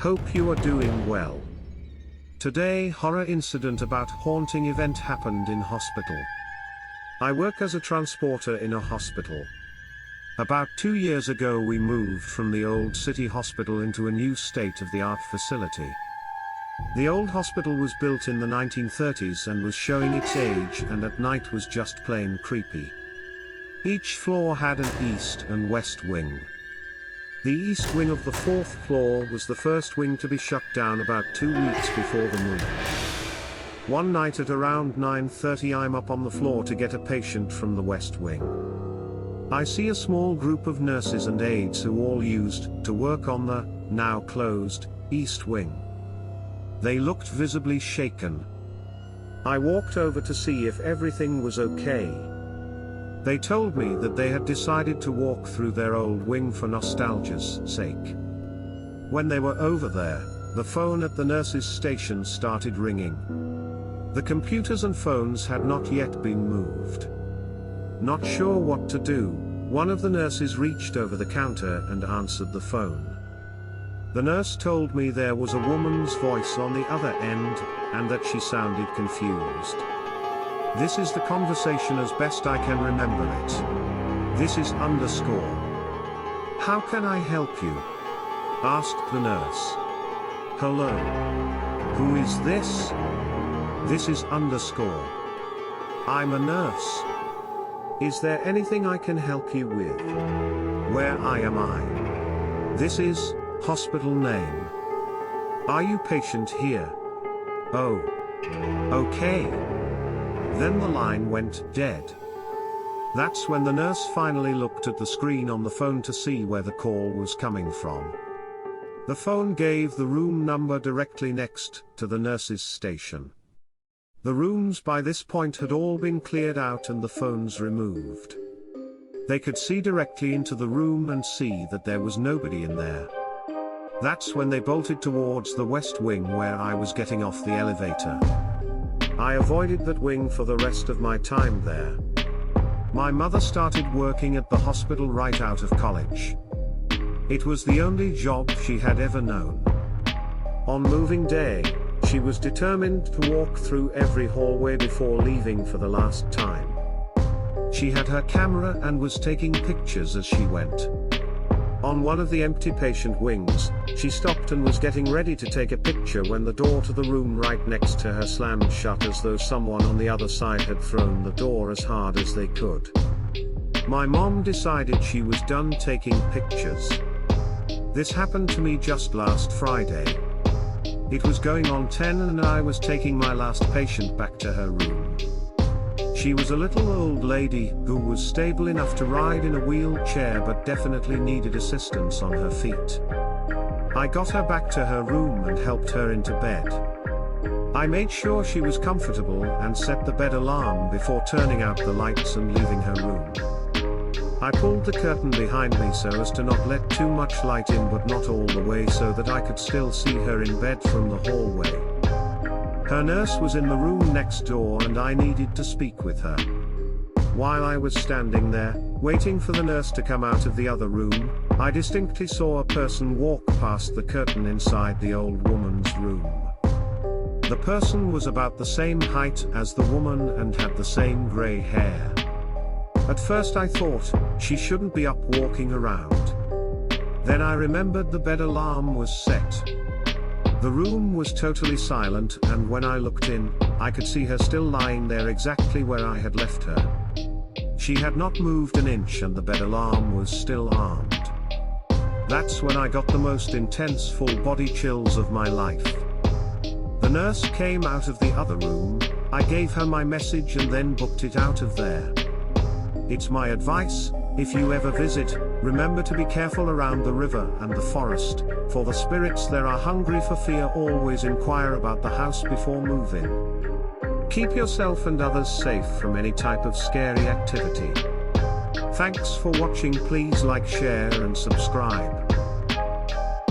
Hope you are doing well. Today, horror incident about haunting event happened in hospital. I work as a transporter in a hospital. About 2 years ago we moved from the old city hospital into a new state-of-the-art facility. The old hospital was built in the 1930s and was showing its age, and at night was just plain creepy. Each floor had an east and west wing. The east wing of the 4th floor was the first wing to be shut down about 2 weeks before the move. One night at around 9:30 I'm up on the floor to get a patient from the west wing. I see a small group of nurses and aides who all used to work on the, now closed, east wing. They looked visibly shaken. I walked over to see if everything was okay. They told me that they had decided to walk through their old wing for nostalgia's sake. When they were over there, the phone at the nurses' station started ringing. The computers and phones had not yet been moved. Not sure what to do, one of the nurses reached over the counter and answered the phone. The nurse told me there was a woman's voice on the other end, and that she sounded confused. This is the conversation as best I can remember it. This is underscore. How can I help you? Asked the nurse. Hello. Who is this? This is underscore. I'm a nurse. Is there anything I can help you with? Where am I? This is hospital name. Are you patient here? Oh. Okay. Then the line went dead. That's when the nurse finally looked at the screen on the phone to see where the call was coming from. The phone gave the room number directly next to the nurse's station. The rooms by this point had all been cleared out and the phones removed. They could see directly into the room and see that there was nobody in there. That's when they bolted towards the west wing where I was getting off the elevator. I avoided that wing for the rest of my time there. My mother started working at the hospital right out of college. It was the only job she had ever known. On moving day, she was determined to walk through every hallway before leaving for the last time. She had her camera and was taking pictures as she went. On one of the empty patient wings, she stopped and was getting ready to take a picture when the door to the room right next to her slammed shut as though someone on the other side had thrown the door as hard as they could. My mom decided she was done taking pictures. This happened to me just last Friday. It was going on 10 and I was taking my last patient back to her room. She was a little old lady who was stable enough to ride in a wheelchair but definitely needed assistance on her feet. I got her back to her room and helped her into bed. I made sure she was comfortable and set the bed alarm before turning out the lights and leaving her room. I pulled the curtain behind me so as to not let too much light in but not all the way so that I could still see her in bed from the hallway. Her nurse was in the room next door and I needed to speak with her. While I was standing there, waiting for the nurse to come out of the other room, I distinctly saw a person walk past the curtain inside the old woman's room. The person was about the same height as the woman and had the same grey hair. At first I thought, she shouldn't be up walking around. Then I remembered the bed alarm was set. The room was totally silent and when I looked in, I could see her still lying there exactly where I had left her. She had not moved an inch and the bed alarm was still armed. That's when I got the most intense full body chills of my life. The nurse came out of the other room, I gave her my message and then booked it out of there. It's my advice, if you ever visit, remember to be careful around the river and the forest, for the spirits there are hungry for fear. Always inquire about the house before moving. Keep yourself and others safe from any type of scary activity. Thanks for watching. Please like, share and subscribe.